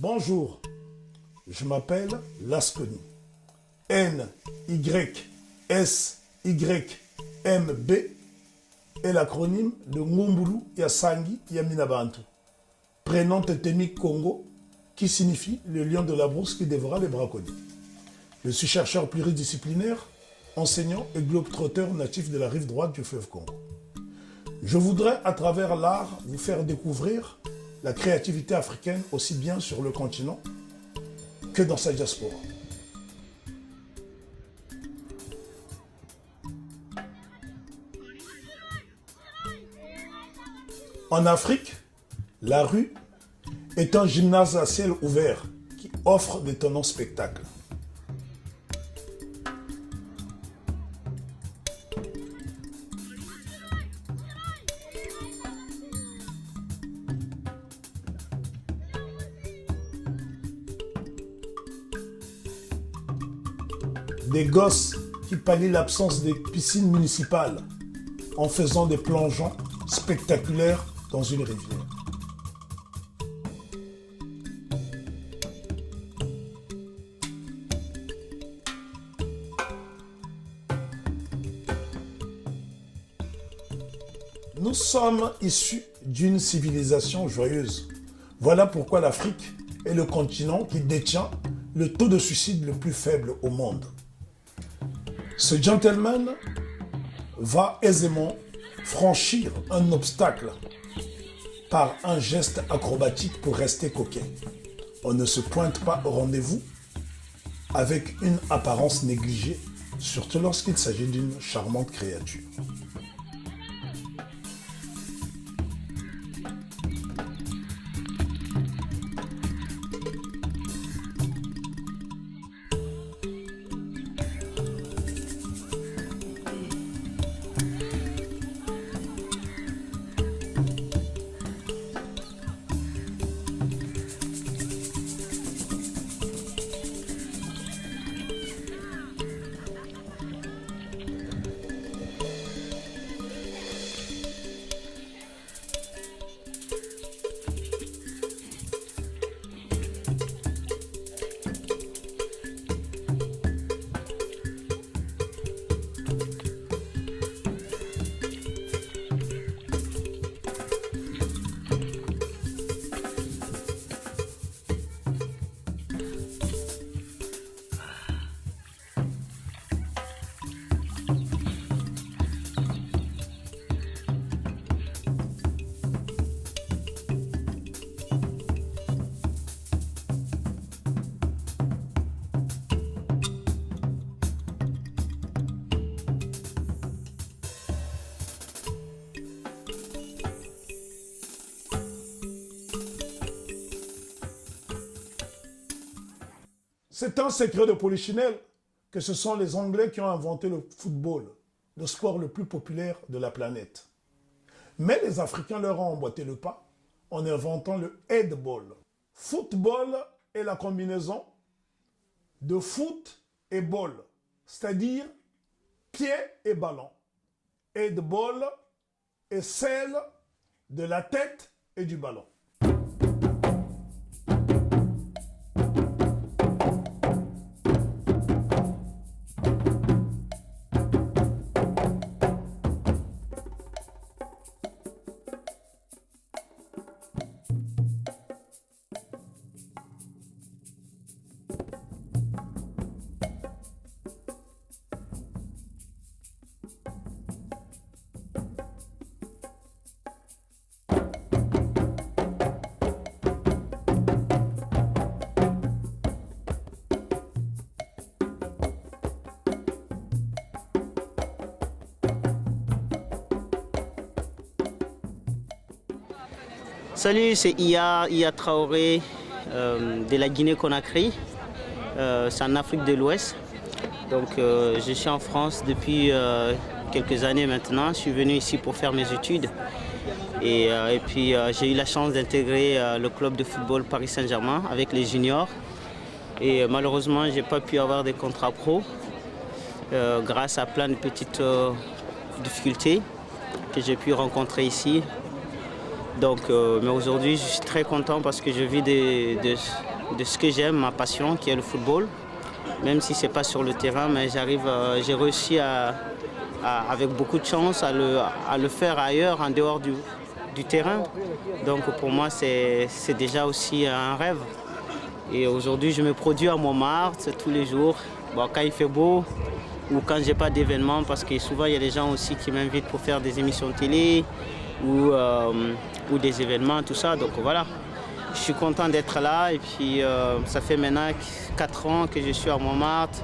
Bonjour, je m'appelle Lasconi. NYSYMB est l'acronyme de Ngumbulu Yasangi Yaminabantu, prénom totémique Congo qui signifie le lion de la brousse qui dévora les braconniers. Je suis chercheur pluridisciplinaire, enseignant et globe-trotteur natif de la rive droite du fleuve Congo. Je voudrais, à travers l'art, vous faire découvrir la créativité africaine aussi bien sur le continent que dans sa diaspora. En Afrique, la rue est un gymnase à ciel ouvert qui offre d'étonnants spectacles. Des gosses qui pallient l'absence des piscines municipales en faisant des plongeons spectaculaires dans une rivière. Nous sommes issus d'une civilisation joyeuse. Voilà pourquoi l'Afrique est le continent qui détient le taux de suicide le plus faible au monde. Ce gentleman va aisément franchir un obstacle par un geste acrobatique pour rester coquet. On ne se pointe pas au rendez-vous avec une apparence négligée, surtout lorsqu'il s'agit d'une charmante créature. C'est un secret de Polichinelle que ce sont les Anglais qui ont inventé le football, le sport le plus populaire de la planète. Mais les Africains leur ont emboîté le pas en inventant le headball. Football est la combinaison de foot et ball, c'est-à-dire pied et ballon. Headball est celle de la tête et du ballon. Salut, c'est Iya Traoré de la Guinée-Conakry. C'est en Afrique de l'Ouest. Donc je suis en France depuis quelques années maintenant. Je suis venu ici pour faire mes études. Et puis j'ai eu la chance d'intégrer le club de football Paris Saint-Germain avec les juniors. Et malheureusement, je n'ai pas pu avoir des contrats pro grâce à plein de petites difficultés que j'ai pu rencontrer ici. Donc, mais aujourd'hui, je suis très content parce que je vis de ce que j'aime, ma passion, qui est le football. Même si ce n'est pas sur le terrain, mais j'ai réussi avec beaucoup de chance à le faire ailleurs, en dehors du terrain. Donc pour moi, c'est déjà aussi un rêve. Et aujourd'hui, je me produis à Montmartre tous les jours. Bon, quand il fait beau ou quand j'ai pas d'événements, parce que souvent il y a des gens aussi qui m'invitent pour faire des émissions de télé ou des événements, tout ça. Donc voilà, je suis content d'être là. Et puis ça fait maintenant 4 ans que je suis à Montmartre,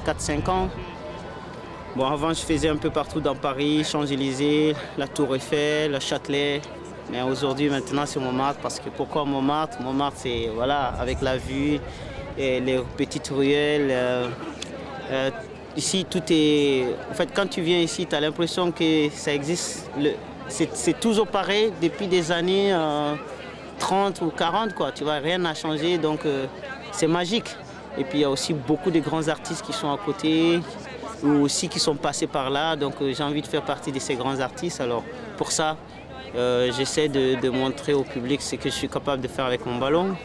4-5 ans. Bon, avant, je faisais un peu partout dans Paris, Champs-Élysées, la Tour Eiffel, le Châtelet. Mais aujourd'hui, maintenant, c'est Montmartre. Parce que pourquoi Montmartre? Montmartre, c'est voilà, avec la vue, et les petites ruelles. Ici, tout est... En fait, quand tu viens ici, tu as l'impression que ça existe. C'est toujours pareil depuis des années 30 ou 40, quoi. Tu vois, rien n'a changé. Donc, c'est magique. Et puis, il y a aussi beaucoup de grands artistes qui sont à côté, ou aussi qui sont passés par là. Donc j'ai envie de faire partie de ces grands artistes. Alors pour ça, j'essaie de montrer au public ce que je suis capable de faire avec mon ballon.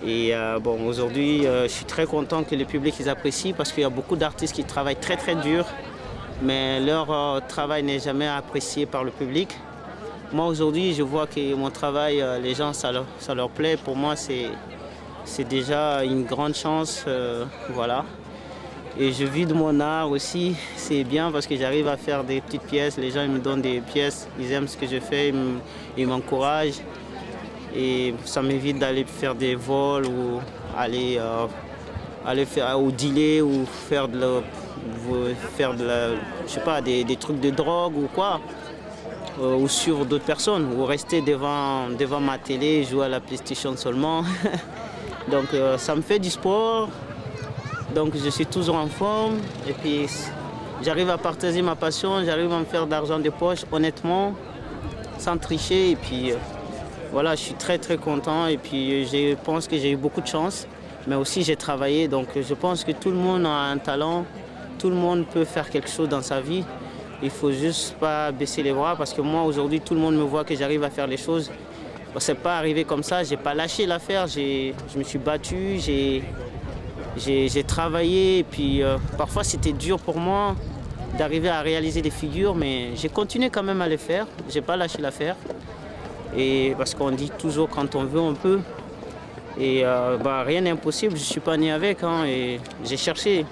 Et bon, aujourd'hui, je suis très content que le public les apprécie parce qu'il y a beaucoup d'artistes qui travaillent très très dur, mais leur travail n'est jamais apprécié par le public. Moi aujourd'hui, je vois que mon travail, les gens, ça leur plaît. Pour moi, c'est déjà une grande chance. Voilà. Et je vis de mon art aussi, c'est bien parce que j'arrive à faire des petites pièces, les gens ils me donnent des pièces, ils aiment ce que je fais, ils m'encouragent. Et ça m'évite d'aller faire des vols ou aller faire ou dealer ou faire je sais pas, des trucs de drogue ou quoi, ou suivre d'autres personnes, ou rester devant ma télé, jouer à la PlayStation seulement. Donc ça me fait du sport. Donc je suis toujours en forme et puis j'arrive à partager ma passion, j'arrive à me faire d'argent de poche honnêtement, sans tricher. Et puis voilà, je suis très très content et puis je pense que j'ai eu beaucoup de chance, mais aussi j'ai travaillé. Donc je pense que tout le monde a un talent, tout le monde peut faire quelque chose dans sa vie. Il ne faut juste pas baisser les bras parce que moi aujourd'hui tout le monde me voit que j'arrive à faire les choses. Bon, c'est pas arrivé comme ça, j'ai pas lâché l'affaire, je me suis battu, j'ai travaillé et puis parfois c'était dur pour moi d'arriver à réaliser des figures, mais j'ai continué quand même à les faire, j'ai pas lâché l'affaire. Et parce qu'on dit toujours quand on veut on peut. Et rien n'est impossible, je suis pas né avec hein, et j'ai cherché.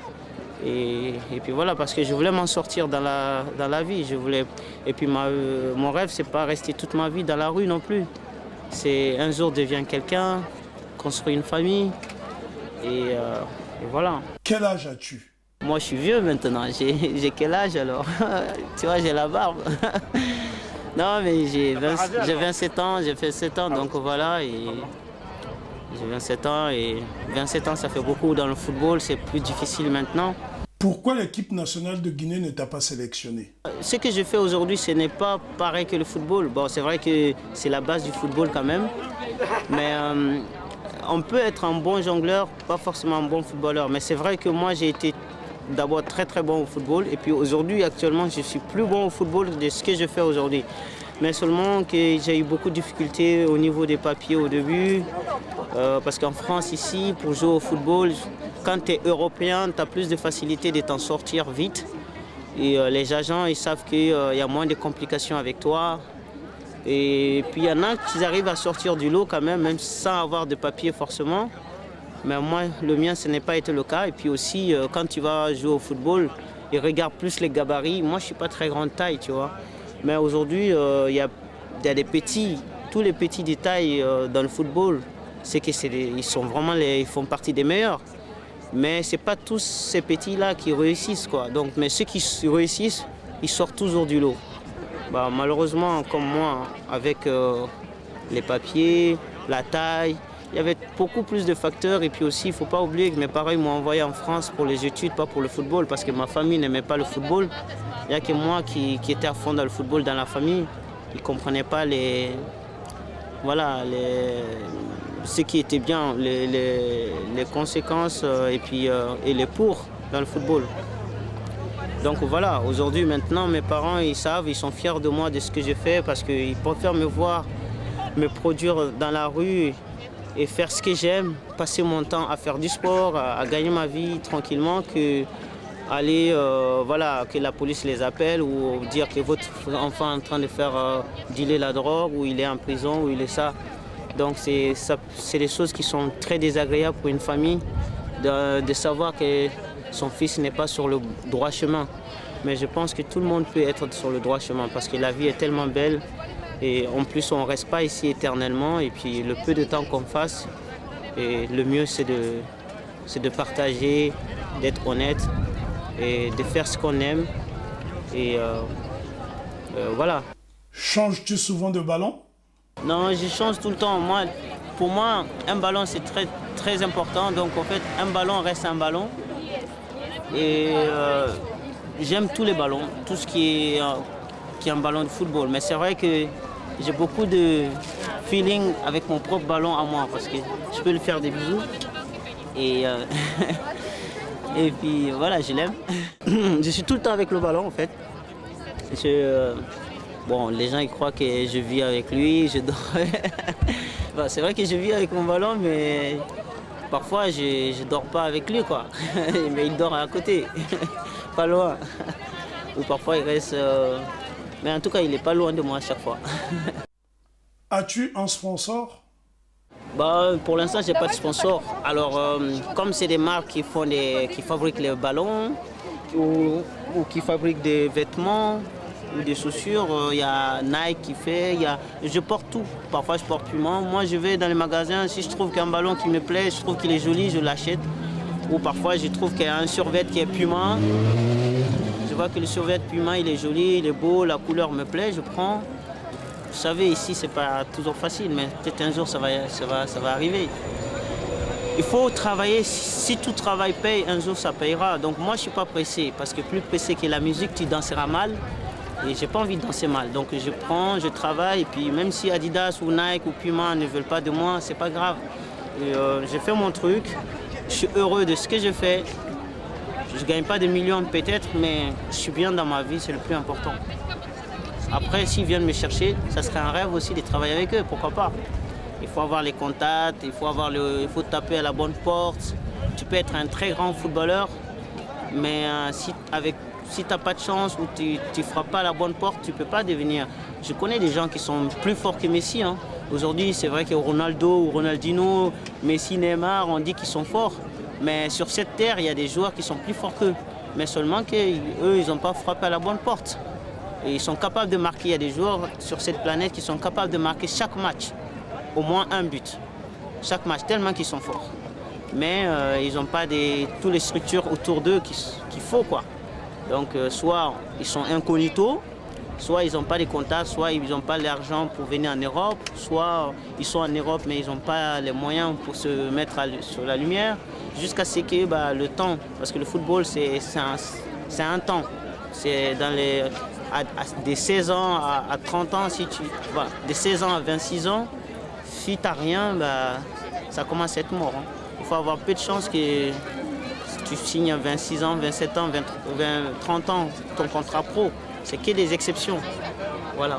Et puis voilà, parce que je voulais m'en sortir dans la vie. Et puis mon rêve c'est pas rester toute ma vie dans la rue non plus. C'est un jour devenir quelqu'un, construire une famille. Et voilà. Quel âge as-tu? Moi, je suis vieux maintenant. J'ai quel âge alors? Tu vois, j'ai la barbe. Non, mais j'ai 27 ans. J'ai fait 7 ans, donc voilà. Et j'ai 27 ans et 27 ans, ça fait beaucoup dans le football. C'est plus difficile maintenant. Pourquoi l'équipe nationale de Guinée ne t'a pas sélectionné? Ce que je fais aujourd'hui, ce n'est pas pareil que le football. Bon, c'est vrai que c'est la base du football quand même. Mais on peut être un bon jongleur, pas forcément un bon footballeur. Mais c'est vrai que moi, j'ai été d'abord très très bon au football. Et puis aujourd'hui, actuellement, je suis plus bon au football de ce que je fais aujourd'hui. Mais seulement que j'ai eu beaucoup de difficultés au niveau des papiers au début. Parce qu'en France, ici, pour jouer au football, quand tu es européen, tu as plus de facilité de t'en sortir vite. Et les agents, ils savent qu'il y a moins de complications avec toi. Et puis il y en a qui arrivent à sortir du lot quand même sans avoir de papier forcément. Mais moi, le mien, ce n'est pas été le cas. Et puis aussi, quand tu vas jouer au football, ils regardent plus les gabarits. Moi, je ne suis pas très grande taille, tu vois. Mais aujourd'hui, il y a des petits, tous les petits détails dans le football. C'est qu'ils sont vraiment ils font partie des meilleurs. Mais ce n'est pas tous ces petits-là qui réussissent, quoi. Donc, mais ceux qui réussissent, ils sortent toujours du lot. Malheureusement, comme moi, avec les papiers, la taille, il y avait beaucoup plus de facteurs. Et puis aussi, il ne faut pas oublier que mes parents m'ont envoyé en France pour les études, pas pour le football, parce que ma famille n'aimait pas le football. Il n'y a que moi qui étais à fond dans le football dans la famille. Ils ne comprenaient pas ce qui était bien, les conséquences et les pour dans le football. Donc voilà, aujourd'hui, maintenant, mes parents, ils savent, ils sont fiers de moi, de ce que j'ai fait, parce qu'ils préfèrent me voir me produire dans la rue et faire ce que j'aime, passer mon temps à faire du sport, à gagner ma vie tranquillement, que aller, voilà, que la police les appelle ou dire que votre enfant est en train de faire dealer la drogue ou il est en prison ou il est ça. Donc c'est des choses qui sont très désagréables pour une famille de savoir que son fils n'est pas sur le droit chemin. Mais je pense que tout le monde peut être sur le droit chemin parce que la vie est tellement belle et en plus on ne reste pas ici éternellement et puis le peu de temps qu'on fasse, et le mieux c'est de partager, d'être honnête et de faire ce qu'on aime et voilà. Changes-tu souvent de ballon? Non, je change tout le temps. Pour moi, un ballon c'est très, très important. Donc en fait, un ballon reste un ballon. Et j'aime tous les ballons, tout ce qui est un ballon de football. Mais c'est vrai que j'ai beaucoup de feeling avec mon propre ballon à moi parce que je peux lui faire des bisous. Et, et puis voilà, je l'aime. Je suis tout le temps avec le ballon en fait. Bon, les gens ils croient que je vis avec lui, je dors. Bon, c'est vrai que je vis avec mon ballon, mais parfois je dors pas avec lui quoi. Mais il dort à côté, pas loin. Ou parfois il reste. Mais en tout cas, il est pas loin de moi à chaque fois. As-tu un sponsor? Bah, pour l'instant, j'ai pas de sponsor. Alors, comme c'est des marques qui fabriquent les ballons ou qui fabriquent des vêtements ou des chaussures, il y a Nike qui fait, je porte tout. Parfois je porte Puma. Moi je vais dans les magasins, si je trouve qu'un ballon qui me plaît, je trouve qu'il est joli, je l'achète. Ou parfois je trouve qu'il y a un survêt qui est Puma. Je vois que le survêt Puma il est joli, il est beau, la couleur me plaît, je prends. Vous savez, ici c'est pas toujours facile, mais peut-être un jour ça va arriver. Il faut travailler, si tout travail paye, un jour ça payera. Donc moi je suis pas pressé, parce que plus pressé que la musique, tu danseras mal. Et j'ai pas envie de danser mal, donc je prends, je travaille, et puis même si Adidas ou Nike ou Puma ne veulent pas de moi, c'est pas grave. Je fais mon truc, je suis heureux de ce que je fais. Je gagne pas des millions peut-être, mais je suis bien dans ma vie, c'est le plus important. Après, s'ils viennent me chercher, ça serait un rêve aussi de travailler avec eux, pourquoi pas. Il faut avoir les contacts, il faut taper à la bonne porte. Tu peux être un très grand footballeur, mais si tu n'as pas de chance ou tu ne frappes pas à la bonne porte, tu ne peux pas devenir. Je connais des gens qui sont plus forts que Messi. Hein. Aujourd'hui, c'est vrai que Ronaldo ou Ronaldinho, Messi, Neymar, on dit qu'ils sont forts. Mais sur cette terre, il y a des joueurs qui sont plus forts qu'eux. Mais seulement qu'eux, ils n'ont pas frappé à la bonne porte. Et ils sont capables de marquer. Il y a des joueurs sur cette planète qui sont capables de marquer chaque match au moins un but. Chaque match, tellement qu'ils sont forts. Mais ils n'ont pas toutes les structures autour d'eux qu'il faut, quoi. Donc soit ils sont incognito, soit ils n'ont pas de contacts, soit ils n'ont pas l'argent pour venir en Europe, soit ils sont en Europe mais ils n'ont pas les moyens pour se mettre sur la lumière, jusqu'à ce que le temps, parce que le football c'est un temps, c'est des 16 ans à 30 ans, de 16 ans à 26 ans, si tu n'as rien, ça commence à être mort. Hein. Il faut avoir peu de chance que tu signes à 26 ans, 27 ans, 30 ans ton contrat pro. C'est que des exceptions. Voilà.